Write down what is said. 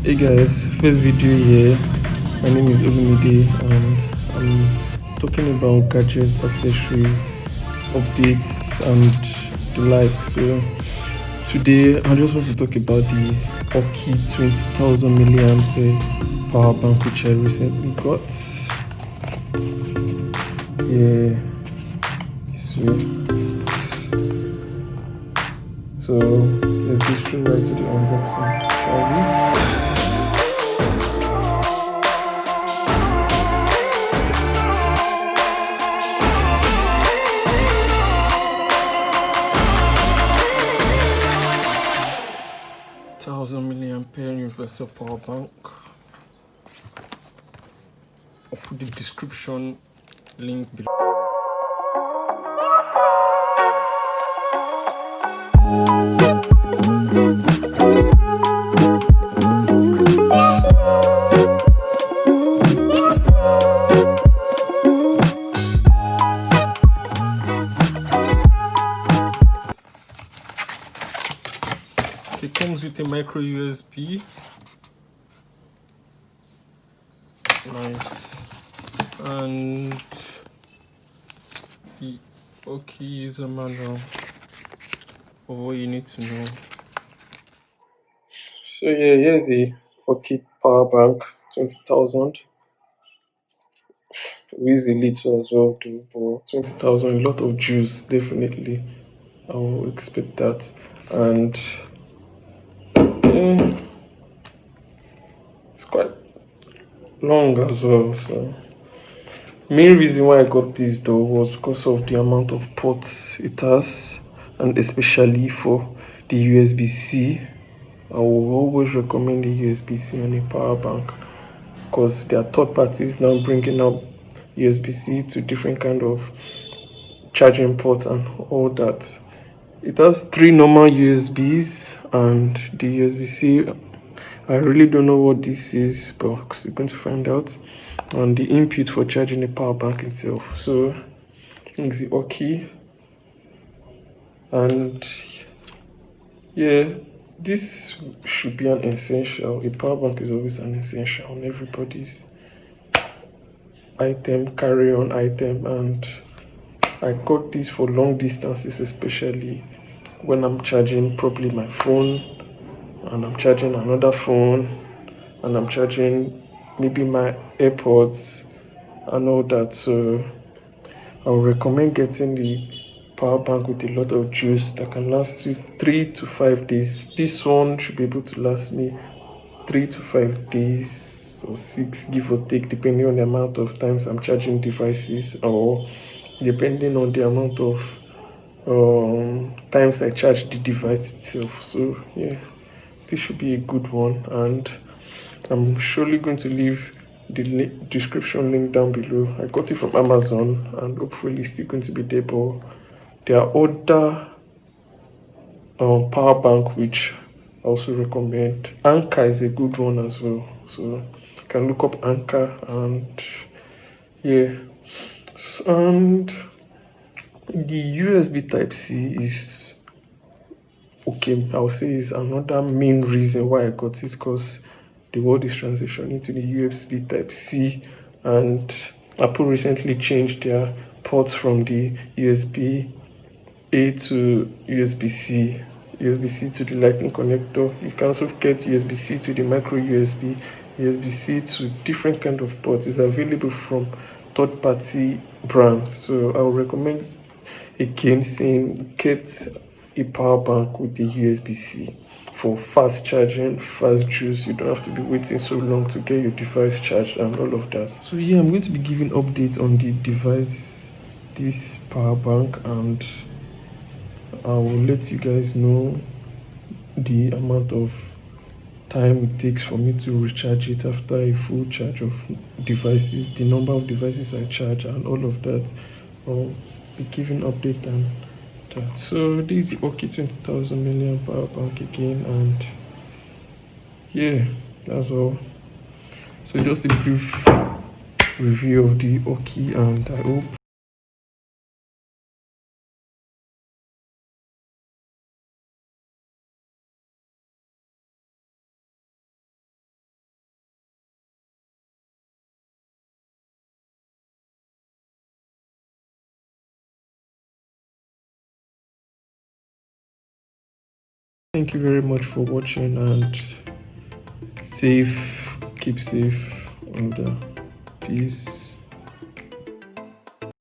Hey guys, first video here. My name is Olumide and I'm talking about gadgets, accessories, updates and the like. So today I just want to talk about the Aukey 20,000 milliampere power bank which I recently got. Yeah, so let's go straight right to the unboxing, shall we? 1000 milliampere universal power bank. I'll put the description link below. It comes with a micro USB. Nice. And the Aukey user manual of what you need to know. So yeah, here's the Aukey power bank 20,000. Weighs a little as well too, but 20,000, a lot of juice, definitely. I will expect that. And yeah, it's quite long as well. So main reason why I got this though was because of the amount of ports it has, and especially for the USB-C. I will always recommend the USB-C on a power bank because there are third parties now bringing up USB-C to different kind of charging ports and all that. It has 3 normal USBs and the USB-C. I really don't know what this is, but you're going to find out. And the input for charging the power bank itself. So I think it's the Aukey. And yeah, this should be an essential. A power bank is always an essential on everybody's item, carry-on item, and I got this for long distances, especially when I'm charging probably my phone and I'm charging another phone and I'm charging maybe my AirPods and all that. So I would recommend getting the power bank with a lot of juice that can last you 3 to 5 days. This one should be able to last me 3 to 5 days or 6, give or take, depending on the amount of times I'm charging devices or depending on the amount of times I charge the device itself. So yeah, this should be a good one, and I'm surely going to leave the description link down below. I got it from Amazon and hopefully it's still going to be there, but there are other power bank which I also recommend. Anchor is a good one as well, so you can look up Anchor. And yeah, and the USB type C is okay. I would say is another main reason why I got it, because the world is transitioning to the USB type C, and Apple recently changed their ports from the USB A to USB-C, USB-C to the lightning connector. You can also get USB-C to the micro USB, USB-C to different kind of ports. It's available from third-party brands. So I would recommend again saying get a power bank with the USB-C for fast charging, fast juice. You don't have to be waiting so long to get your device charged and all of that. So yeah, I'm going to be giving updates on the device, this power bank, and I will let you guys know the amount of time it takes for me to recharge it after a full charge of devices, the number of devices I charge, and all of that. I'll be giving update on that. So this is the Aukey 20,000 milliamp power bank again, and yeah, that's all. So just a brief review of the Aukey, and I hope Thank you very much for watching, and keep safe, and peace.